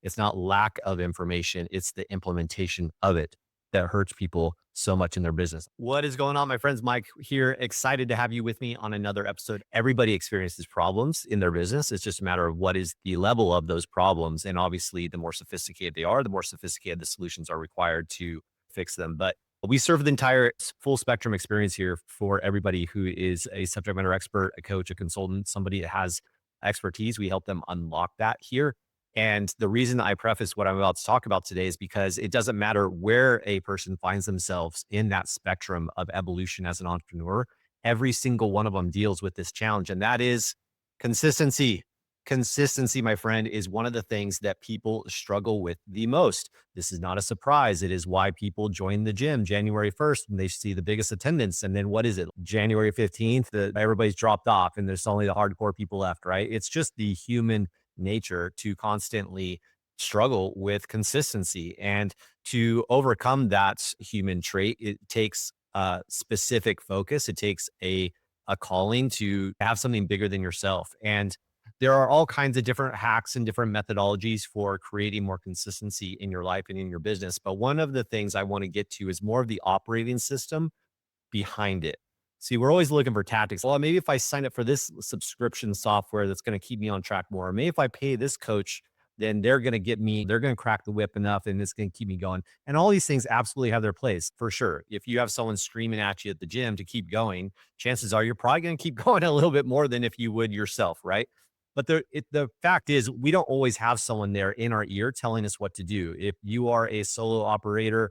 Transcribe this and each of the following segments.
It's not lack of information, it's the implementation of it that hurts people so much in their business. What is going on, my friends? Mike here. Excited to have you with me on another episode. Everybody experiences problems in their business. It's just a matter of what is the level of those problems. And obviously, the more sophisticated they are, the more sophisticated the solutions are required to fix them. But we serve the entire full spectrum experience here for everybody who is a subject matter expert, a coach, a consultant, somebody that has expertise. We help them unlock that here. And the reason I preface what I'm about to talk about today is because it doesn't matter where a person finds themselves in that spectrum of evolution as an entrepreneur. Every single one of them deals with this challenge, and that is consistency. Consistency, my friend, is one of the things that people struggle with the most. This is not a surprise. It is why people join the gym January 1st and they see the biggest attendance. And then what is it? January 15th, everybody's dropped off and there's only the hardcore people left, right? It's just the human nature to constantly struggle with consistency. And to overcome that human trait, it takes specific focus. It takes a calling to have something bigger than yourself. And there are all kinds of different hacks and different methodologies for creating more consistency in your life and in your business. But one of the things I want to get to is more of the operating system behind it. See, we're always looking for tactics. Well, maybe if I sign up for this subscription software that's going to keep me on track more, or maybe if I pay this coach, then they're going to get me, they're going to crack the whip enough and it's going to keep me going. And all these things absolutely have their place for sure. If you have someone screaming at you at the gym to keep going, chances are you're probably going to keep going a little bit more than if you would yourself, right? But the fact is, we don't always have someone there in our ear telling us what to do. If you are a solo operator,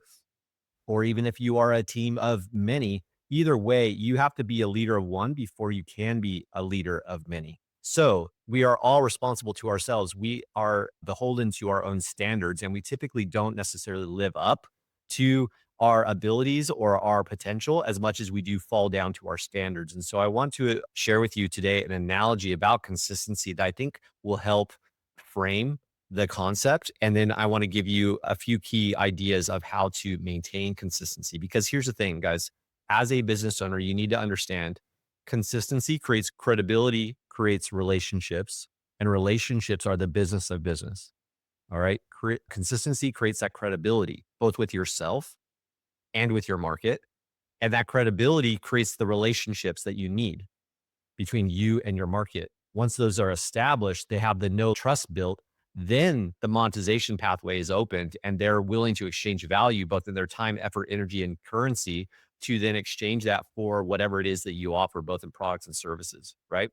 or even if you are a team of many, either way, you have to be a leader of one before you can be a leader of many. So we are all responsible to ourselves. We are beholden to our own standards, and we typically don't necessarily live up to our abilities or our potential as much as we do fall down to our standards. And so I want to share with you today an analogy about consistency that I think will help frame the concept. And then I want to give you a few key ideas of how to maintain consistency. Because here's the thing, guys, as a business owner, you need to understand consistency creates credibility, creates relationships, and relationships are the business of business. All right. Consistency creates that credibility, both with yourself and with your market. And that credibility creates the relationships that you need between you and your market. Once those are established, they have the no trust built, then the monetization pathway is opened and they're willing to exchange value, both in their time, effort, energy, and currency to then exchange that for whatever it is that you offer, both in products and services, right?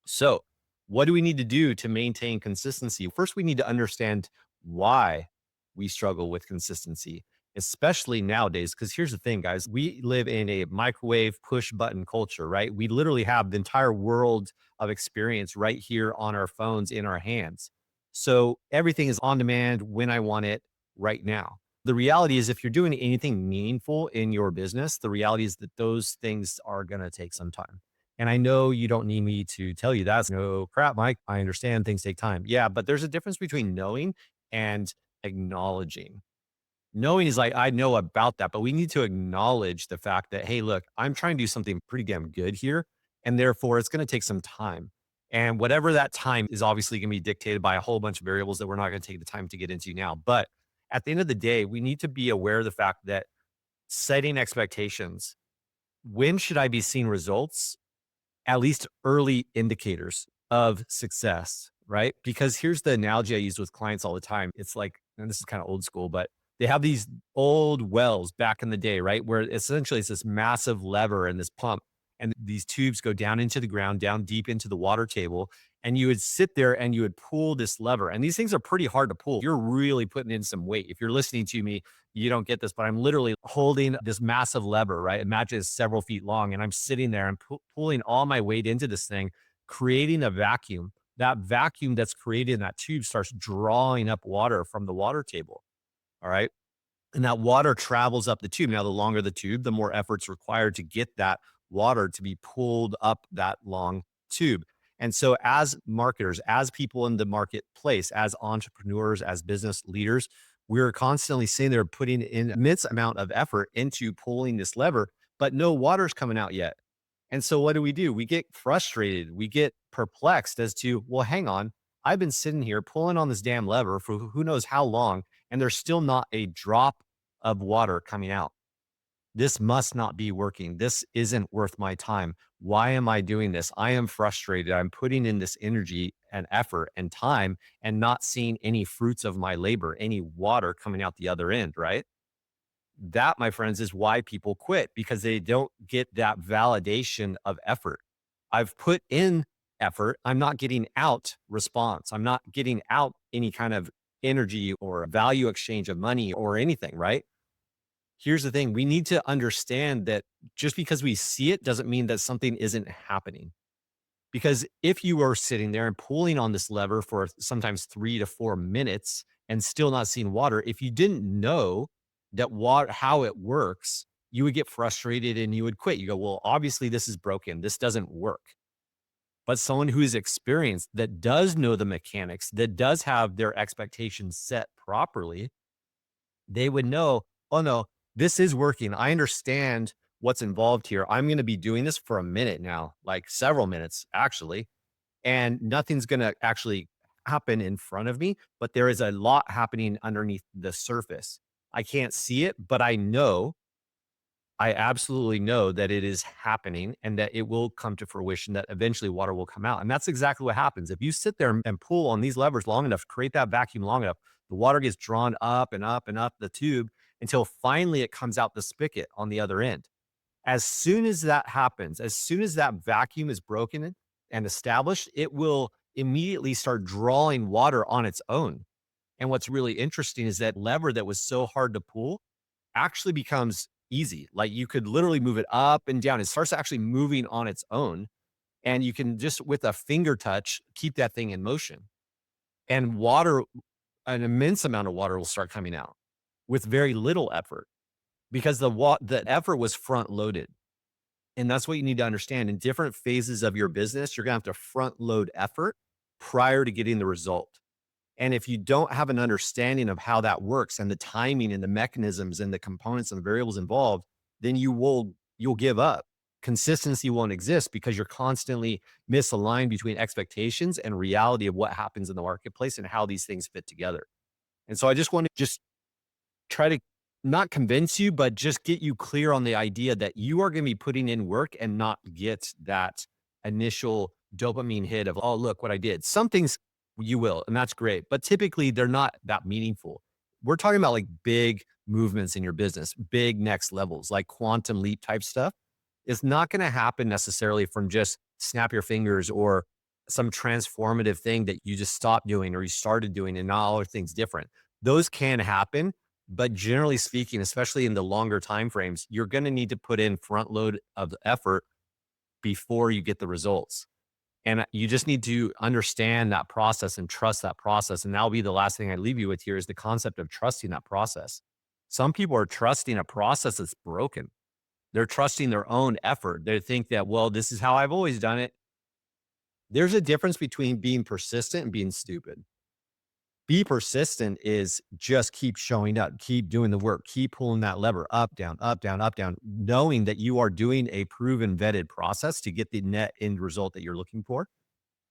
So, what do we need to do to maintain consistency? First, we need to understand why we struggle with consistency, especially nowadays. Because here's the thing, guys, we live in a microwave push button culture, right? We literally have the entire world of experience right here on our phones in our hands. So, everything is on demand when I want it right now. The reality is, if you're doing anything meaningful in your business, the reality is that those things are going to take some time. And I know you don't need me to tell you that. No crap, Mike. I understand things take time. Yeah, but there's a difference between knowing and acknowledging. Knowing is like, I know about that, but we need to acknowledge the fact that, hey, look, I'm trying to do something pretty damn good here. And therefore, it's going to take some time. And whatever that time is obviously going to be dictated by a whole bunch of variables that we're not going to take the time to get into now. But at the end of the day, we need to be aware of the fact that setting expectations, when should I be seeing results? At least early indicators of success, right? Because here's the analogy I use with clients all the time. It's like, and this is kind of old school, but they have these old wells back in the day, right? Where essentially it's this massive lever and this pump, and these tubes go down into the ground, down deep into the water table. And you would sit there and you would pull this lever. And these things are pretty hard to pull. You're really putting in some weight. If you're listening to me, you don't get this, but I'm literally holding this massive lever, right? Imagine it's several feet long, and I'm sitting there and pulling all my weight into this thing, creating a vacuum. That vacuum that's created in that tube starts drawing up water from the water table. All right. And that water travels up the tube. Now, the longer the tube, the more effort's required to get that water to be pulled up that long tube. And so, as marketers, as people in the marketplace, as entrepreneurs, as business leaders, we're constantly sitting there putting in immense amount of effort into pulling this lever, but no water's coming out yet. And so, what do? We get frustrated. We get perplexed as to, well, hang on. I've been sitting here pulling on this damn lever for who knows how long, and there's still not a drop of water coming out. This must not be working. This isn't worth my time. Why am I doing this? I am frustrated. I'm putting in this energy and effort and time and not seeing any fruits of my labor, any water coming out the other end, right? That, my friends, is why people quit because they don't get that validation of effort. I've put in effort. I'm not getting out response. I'm not getting out any kind of energy or value exchange of money or anything, right? Here's the thing, we need to understand that just because we see it doesn't mean that something isn't happening. Because if you are sitting there and pulling on this lever for sometimes 3 to 4 minutes and still not seeing water, if you didn't know that water how it works, you would get frustrated and you would quit. You go, "Well, obviously this is broken. This doesn't work." But someone who is experienced, that does know the mechanics, that does have their expectations set properly, they would know, "Oh, no, this is working. I understand what's involved here. I'm gonna be doing this for a minute now, like several minutes, actually, and nothing's gonna actually happen in front of me, but there is a lot happening underneath the surface. I can't see it, but I absolutely know that it is happening and that it will come to fruition, that eventually water will come out." And that's exactly what happens. If you sit there and pull on these levers long enough, create that vacuum long enough, the water gets drawn up and up and up the tube until finally it comes out the spigot on the other end. As soon as that happens, as soon as that vacuum is broken and established, it will immediately start drawing water on its own. And what's really interesting is that lever that was so hard to pull actually becomes easy. Like you could literally move it up and down. It starts actually moving on its own. And you can just with a finger touch keep that thing in motion. And water, an immense amount of water will start coming out with very little effort because the effort was front loaded. And that's what you need to understand. In different phases of your business, you're gonna have to front load effort prior to getting the result. And if you don't have an understanding of how that works and the timing and the mechanisms and the components and the variables involved, then you'll give up. Consistency won't exist because you're constantly misaligned between expectations and reality of what happens in the marketplace and how these things fit together. And so I just want to just try to not convince you, but just get you clear on the idea that you are going to be putting in work and not get that initial dopamine hit of, oh, look what I did. Some things you will, and that's great, but typically they're not that meaningful. We're talking about like big movements in your business, big next levels, like quantum leap type stuff. It's not going to happen necessarily from just snap your fingers or some transformative thing that you just stopped doing or you started doing and now all are things different. Those can happen, but generally speaking, especially in the longer time frames, you're going to need to put in front load of the effort before you get the results. And you just need to understand that process and trust that process. And that'll be the last thing I leave you with here is the concept of trusting that process. Some people are trusting a process that's broken. They're trusting their own effort. They think that, well, this is how I've always done it. There's a difference between being persistent and being stupid. Be persistent is just keep showing up, keep doing the work, keep pulling that lever up, down, knowing that you are doing a proven vetted process to get the net end result that you're looking for.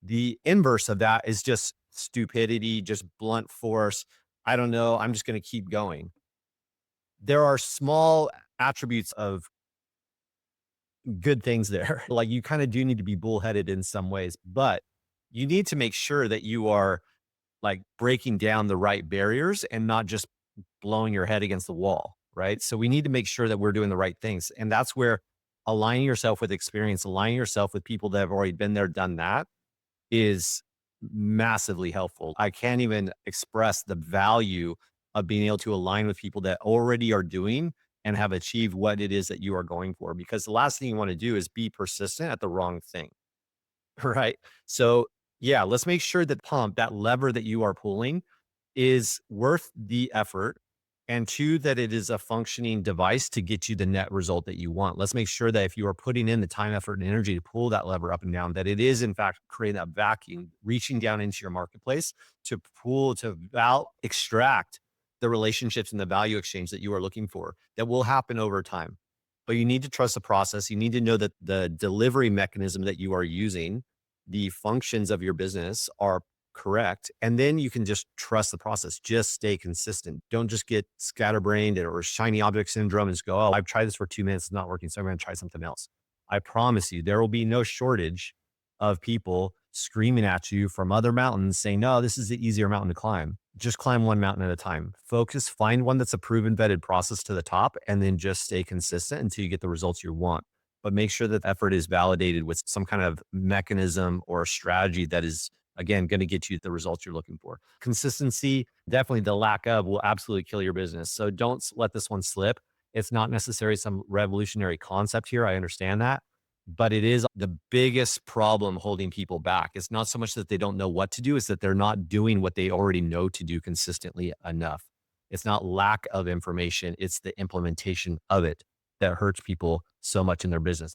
The inverse of that is just stupidity, just blunt force. I don't know. I'm just going to keep going. There are small attributes of good things there. Like you kind of do need to be bullheaded in some ways, but you need to make sure that you are like breaking down the right barriers and not just blowing your head against the wall, right? So we need to make sure that we're doing the right things. And that's where aligning yourself with experience, aligning yourself with people that have already been there, done that is massively helpful. I can't even express the value of being able to align with people that already are doing and have achieved what it is that you are going for. Because the last thing you want to do is be persistent at the wrong thing. Right. So, yeah, let's make sure that that lever that you are pulling is worth the effort. And two, that it is a functioning device to get you the net result that you want. Let's make sure that if you are putting in the time, effort, and energy to pull that lever up and down, that it is in fact creating that vacuum, reaching down into your marketplace to pull, extract the relationships and the value exchange that you are looking for that will happen over time. But you need to trust the process. You need to know that the delivery mechanism that you are using, the functions of your business are correct. And then you can just trust the process. Just stay consistent. Don't just get scatterbrained or shiny object syndrome and just go, oh, I've tried this for 2 minutes. It's not working. So I'm going to try something else. I promise you, there will be no shortage of people screaming at you from other mountains saying, no, this is the easier mountain to climb. Just climb one mountain at a time. Focus, find one that's a proven vetted process to the top, and then just stay consistent until you get the results you want. But make sure that effort is validated with some kind of mechanism or strategy that is, again, going to get you the results you're looking for. Consistency, definitely the lack of, will absolutely kill your business. So don't let this one slip. It's not necessarily some revolutionary concept here. I understand that, but it is the biggest problem holding people back. It's not so much that they don't know what to do, it's that they're not doing what they already know to do consistently enough. It's not lack of information, it's the implementation of it that hurts people so much in their business.